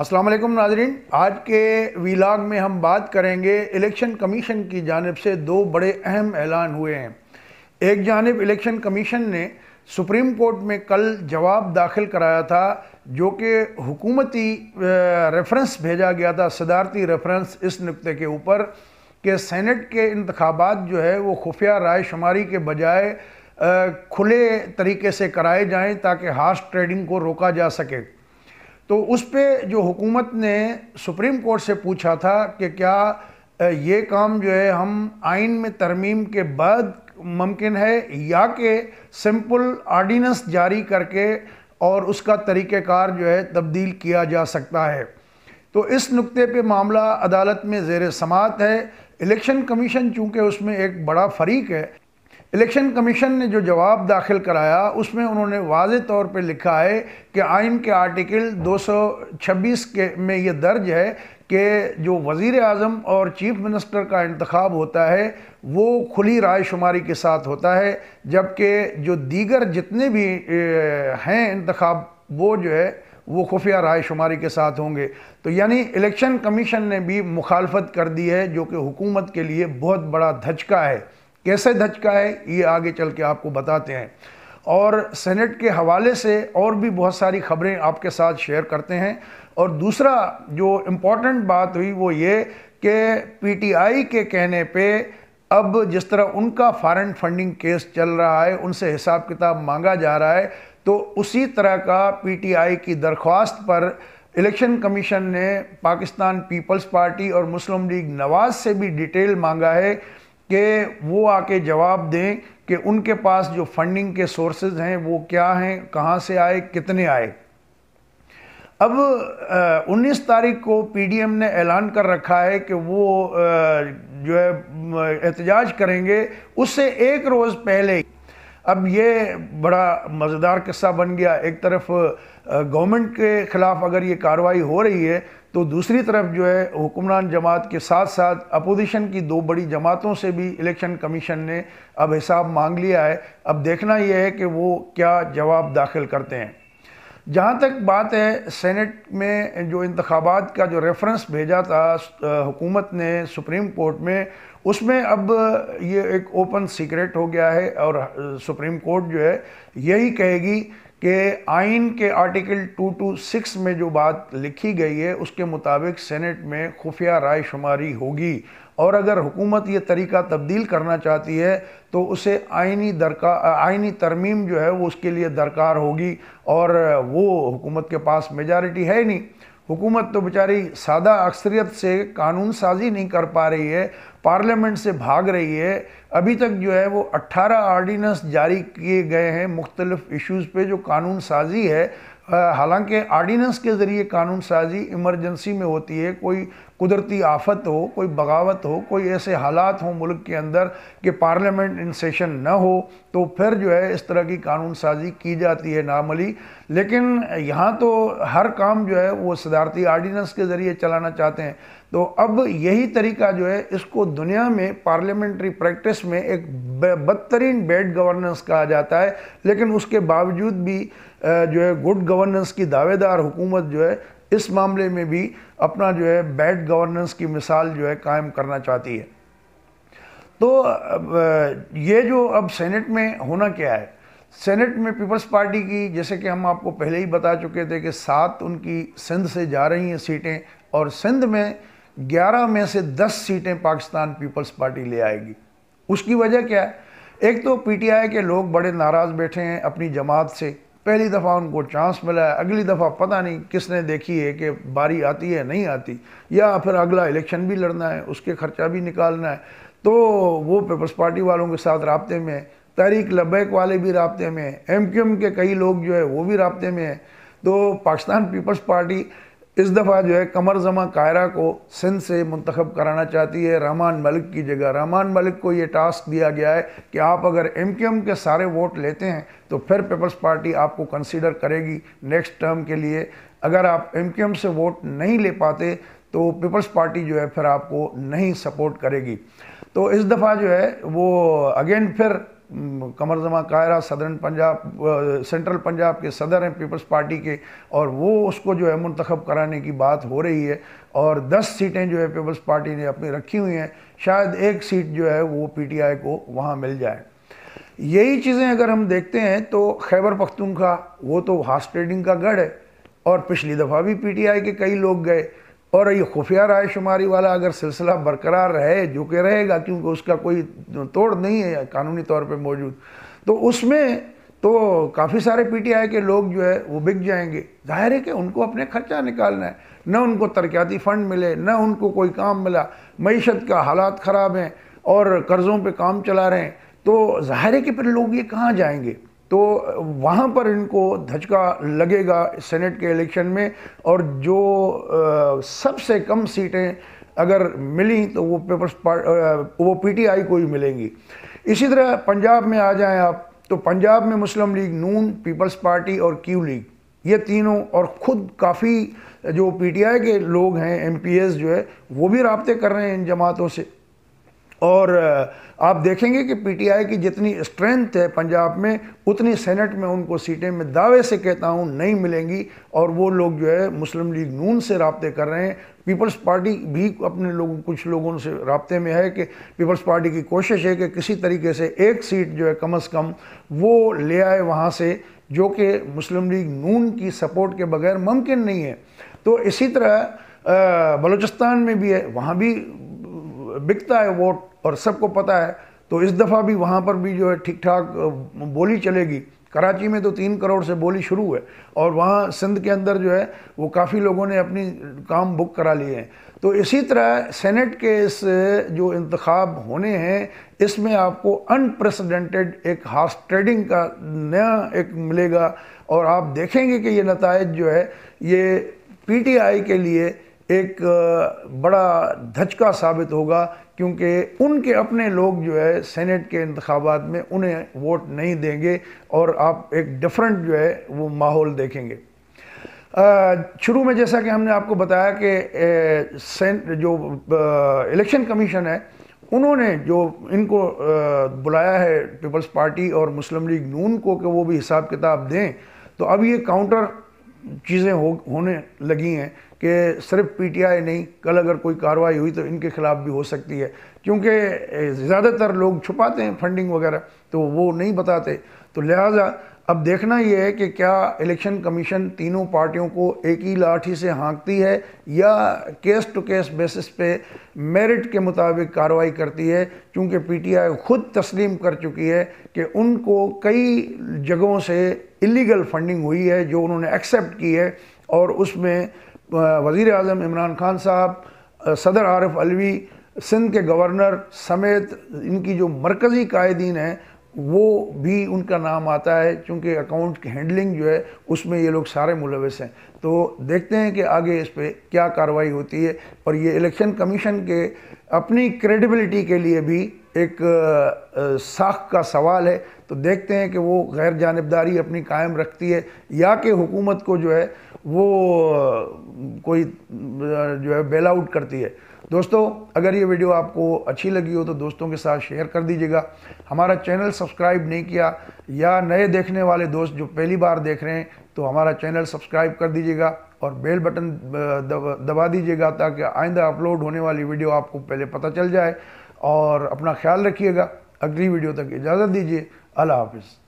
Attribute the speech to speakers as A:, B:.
A: अस्सलाम वालेकुम नाजरीन, आज के वीलॉग में हम बात करेंगे इलेक्शन कमीशन की जानिब से दो बड़े अहम ऐलान हुए हैं। एक जानिब इलेक्शन कमीशन ने सुप्रीम कोर्ट में कल जवाब दाखिल कराया था, जो कि हुकूमती रेफरेंस भेजा गया था, सदारती रेफरेंस इस नुक्ते के ऊपर कि सेनेट के इंतखाबात जो है वो खुफिया राय शुमारी के बजाय खुले तरीके से कराए जाएं ताकि हार्स ट्रेडिंग को रोका जा सके। तो उस पर जो हुकूमत ने सुप्रीम कोर्ट से पूछा था कि क्या ये काम जो है हम आइन में तरमीम के बाद मुमकिन है या कि सिंपल आर्डीनेंस जारी करके और उसका तरीक़ेकार जो है तब्दील किया जा सकता है। तो इस नुक्ते पे मामला अदालत में ज़ेर समाअत है। इलेक्शन कमीशन चूँकि उसमें एक बड़ा फरीक है, इलेक्शन कमीशन ने जो जवाब दाखिल कराया उसमें उन्होंने वाज़े तौर पे लिखा है कि आइन के आर्टिकल 226 के में ये दर्ज है कि जो वज़ीर आज़म और चीफ मिनिस्टर का इंतखाब होता है वो खुली राय शुमारी के साथ होता है, जबकि जो दीगर जितने भी हैं इंतखाब वो जो है वो खुफिया राय शुमारी के साथ होंगे। तो यानी इलेक्शन कमीशन ने भी मुखालफत कर दी है, जो कि हुकूमत के लिए बहुत बड़ा धचका है। कैसे धचका है ये आगे चल के आपको बताते हैं, और सेनेट के हवाले से और भी बहुत सारी खबरें आपके साथ शेयर करते हैं। और दूसरा जो इम्पोर्टेंट बात हुई वो ये कि पीटीआई के कहने पे अब जिस तरह उनका फॉरेन फंडिंग केस चल रहा है, उनसे हिसाब किताब मांगा जा रहा है, तो उसी तरह का पीटीआई की दरख्वास्त पर इलेक्शन कमीशन ने पाकिस्तान पीपल्स पार्टी और मुस्लिम लीग नवाज से भी डिटेल मांगा है कि वो आके जवाब दें कि उनके पास जो फंडिंग के सोर्सेज हैं वो क्या हैं, कहाँ से आए, कितने आए। अब 19 तारीख को पीडीएम ने ऐलान कर रखा है कि वो जो है एहतजाज करेंगे, उससे एक रोज़ पहले अब ये बड़ा मज़ेदार किस्सा बन गया। एक तरफ गवर्नमेंट के ख़िलाफ़ अगर ये कार्रवाई हो रही है तो दूसरी तरफ जो है हुक्मरान जमात के साथ साथ अपोजिशन की दो बड़ी जमातों से भी इलेक्शन कमीशन ने अब हिसाब मांग लिया है। अब देखना यह है कि वो क्या जवाब दाखिल करते हैं। जहाँ तक बात है सेनेट में जो इंतखाबात का जो रेफरेंस भेजा था हुकूमत ने सुप्रीम कोर्ट में, उसमें अब ये एक ओपन सीक्रेट हो गया है और सुप्रीम कोर्ट जो है यही कहेगी कि आइन के आर्टिकल 226 में जो बात लिखी गई है उसके मुताबिक सेनेट में खुफिया राय शुमारी होगी, और अगर हुकूमत ये तरीका तब्दील करना चाहती है तो उसे आइनी तरमीम जो है वो उसके लिए दरकार होगी, और वो हुकूमत के पास मेजॉरिटी है ही नहीं। हुकूमत तो बेचारी सादा अक्सरियत से कानून साजी नहीं कर पा रही है, पार्लियामेंट से भाग रही है। अभी तक जो है वो 18 आर्डीनेंस जारी किए गए हैं मुख्तलिफ इश्यूज़ पे जो कानून साजी है। हालांकि आर्डीनेंस के ज़रिए कानून साजी इमरजेंसी में होती है, कोई कुदरती आफत हो, कोई बगावत हो, कोई ऐसे हालात हों मुल्क के अंदर कि पार्लियामेंट इन सेशन न हो, तो फिर जो है इस तरह की कानून साजी की जाती है नॉर्मली। लेकिन यहाँ तो हर काम जो है वो सदारती आर्डीनेंस के ज़रिए चलाना चाहते हैं। तो अब यही तरीका जो है इसको दुनिया में पार्लियामेंट्री प्रैक्टिस में एक बदतरीन बैड गवर्नेंस कहा जाता है, लेकिन उसके बावजूद भी जो है गुड गवर्नेंस की दावेदार हुकूमत जो है इस मामले में भी अपना जो है बैड गवर्नेंस की मिसाल जो है कायम करना चाहती है। तो ये जो अब सेनेट में होना क्या है, सेनेट में पीपल्स पार्टी की, जैसे कि हम आपको पहले ही बता चुके थे कि 7 उनकी सिंध से जा रही हैं सीटें, और सिंध में 11 में से 10 सीटें पाकिस्तान पीपल्स पार्टी ले आएगी। उसकी वजह क्या है? एक तो पीटीआई के लोग बड़े नाराज़ बैठे हैं अपनी जमात से, पहली दफ़ा उनको चांस मिला है, अगली दफ़ा पता नहीं किसने देखी है कि बारी आती है नहीं आती, या फिर अगला इलेक्शन भी लड़ना है, उसके खर्चा भी निकालना है, तो वो पीपल्स पार्टी वालों के साथ राब्ते में है। तहरीक लब्बैक वाले भी राब्ते में हैं, एमक्यूएम के कई लोग जो है वो भी राब्ते में हैं। तो पाकिस्तान पीपल्स पार्टी इस दफ़ा जो है कमर जमा कायरा को सिंध से मुंतखब कराना चाहती है रहमान मलिक की जगह। रहमान मलिक को ये टास्क दिया गया है कि आप अगर एमक्यूएम के सारे वोट लेते हैं तो फिर पीपल्स पार्टी आपको कंसीडर करेगी नेक्स्ट टर्म के लिए। अगर आप एमक्यूएम से वोट नहीं ले पाते तो पीपल्स पार्टी जो है फिर आपको नहीं सपोर्ट करेगी। तो इस दफ़ा जो है वो अगेन फिर कमर जमा कायरा सदरन पंजाब सेंट्रल पंजाब के सदर हैं पीपल्स पार्टी के, और वो उसको जो है मुंतखब कराने की बात हो रही है। और 10 सीटें जो है पीपल्स पार्टी ने अपनी रखी हुई हैं, शायद 1 सीट जो है वो पीटीआई को वहाँ मिल जाए। यही चीज़ें अगर हम देखते हैं तो खैबर पख्तूनख्वा वो तो हार्स ट्रेडिंग का गढ़ है, और पिछली दफ़ा भी पीटीआई के कई लोग गए, और ये खुफिया राय शुमारी वाला अगर सिलसिला बरकरार रहे, जो कि रहेगा क्योंकि उसका कोई तोड़ नहीं है कानूनी तौर पे मौजूद, तो उसमें तो काफ़ी सारे पीटीआई के लोग जो है वो बिक जाएंगे। जाहिर है कि उनको अपने खर्चा निकालना है, न उनको तरक्याती फ़ंड मिले, न उनको कोई काम मिला, मईशत का हालात ख़राब हैं और कर्ज़ों पे काम चला रहे हैं, तो जाहिर है कि फिर लोग ये कहाँ जाएंगे। तो वहाँ पर इनको धचका लगेगा सेनेट के इलेक्शन में, और जो सबसे कम सीटें अगर मिली तो वो पीटीआई को ही मिलेंगी। इसी तरह पंजाब में आ जाएं आप, तो पंजाब में मुस्लिम लीग नून, पीपल्स पार्टी और क्यू लीग, ये तीनों, और ख़ुद काफ़ी जो पीटीआई के लोग हैं एमपीएस जो है वो भी राब्ते कर रहे हैं इन जमातों से। और आप देखेंगे कि पीटीआई की जितनी स्ट्रेंथ है पंजाब में, उतनी सेनेट में उनको सीटें मैं दावे से कहता हूँ नहीं मिलेंगी, और वो लोग जो है मुस्लिम लीग नून से राब्ते कर रहे हैं। पीपल्स पार्टी भी अपने लोगों कुछ लोगों से राब्ते में है कि पीपल्स पार्टी की कोशिश है कि किसी तरीके से 1 सीट जो है कम से कम वो ले आए वहाँ से, जो कि मुस्लिम लीग नून की सपोर्ट के बगैर मुमकिन नहीं है। तो इसी तरह बलूचिस्तान में भी है, वहाँ भी बिकता है वोट और सबको पता है, तो इस दफ़ा भी वहाँ पर भी जो है ठीक ठाक बोली चलेगी। कराची में तो 3 करोड़ से बोली शुरू है, और वहाँ सिंध के अंदर जो है वो काफ़ी लोगों ने अपनी काम बुक करा लिए हैं। तो इसी तरह सेनेट के इस जो इंतखाब होने हैं, इसमें आपको अनप्रेसिडेंटेड एक हार्स ट्रेडिंग का नया एक मिलेगा, और आप देखेंगे कि ये नताइज जो है ये पीटीआई के लिए एक बड़ा धचका साबित होगा, क्योंकि उनके अपने लोग जो है सेनेट के इंतखाबात में उन्हें वोट नहीं देंगे, और आप एक डिफरेंट जो है वो माहौल देखेंगे। शुरू में जैसा कि हमने आपको बताया कि जो इलेक्शन कमीशन है उन्होंने जो इनको बुलाया है पीपल्स पार्टी और मुस्लिम लीग नून को कि वो भी हिसाब किताब दें, तो अब ये काउंटर चीज़ें होने लगी हैं कि सिर्फ पीटीआई नहीं, कल अगर कोई कार्रवाई हुई तो इनके खिलाफ भी हो सकती है, क्योंकि ज़्यादातर लोग छुपाते हैं फंडिंग वगैरह, तो वो नहीं बताते। तो लिहाजा अब देखना ये है कि क्या इलेक्शन कमीशन तीनों पार्टियों को एक ही लाठी से हाँकती है, या केस टू केस बेसिस पे मेरिट के मुताबिक कार्रवाई करती है, क्योंकि पीटीआई खुद तस्लीम कर चुकी है कि उनको कई जगहों से इलीगल फंडिंग हुई है जो उन्होंने एक्सेप्ट की है, और उसमें वज़ीर आज़म इमरान खान साहब, सदर आरिफ अलवी, सिंध के गवर्नर समेत इनकी जो मरकज़ी कायदीन हैं वो भी उनका नाम आता है, क्योंकि अकाउंट की हैंडलिंग जो है उसमें ये लोग सारे मुलविस हैं। तो देखते हैं कि आगे इस पे क्या कार्रवाई होती है, और ये इलेक्शन कमीशन के अपनी क्रेडिबिलिटी के लिए भी एक साख का सवाल है। तो देखते हैं कि वो गैर जानिबदारी अपनी कायम रखती है, या कि हुकूमत को जो है वो कोई जो है बेल आउट करती है। दोस्तों, अगर ये वीडियो आपको अच्छी लगी हो तो दोस्तों के साथ शेयर कर दीजिएगा। हमारा चैनल सब्सक्राइब नहीं किया, या नए देखने वाले दोस्त जो पहली बार देख रहे हैं, तो हमारा चैनल सब्सक्राइब कर दीजिएगा और बेल बटन दबा दीजिएगा, ताकि आइंदा अपलोड होने वाली वीडियो आपको पहले पता चल जाए। और अपना ख्याल रखिएगा। अगली वीडियो तक इजाज़त दीजिए। अल्लाह हाफ़िज़।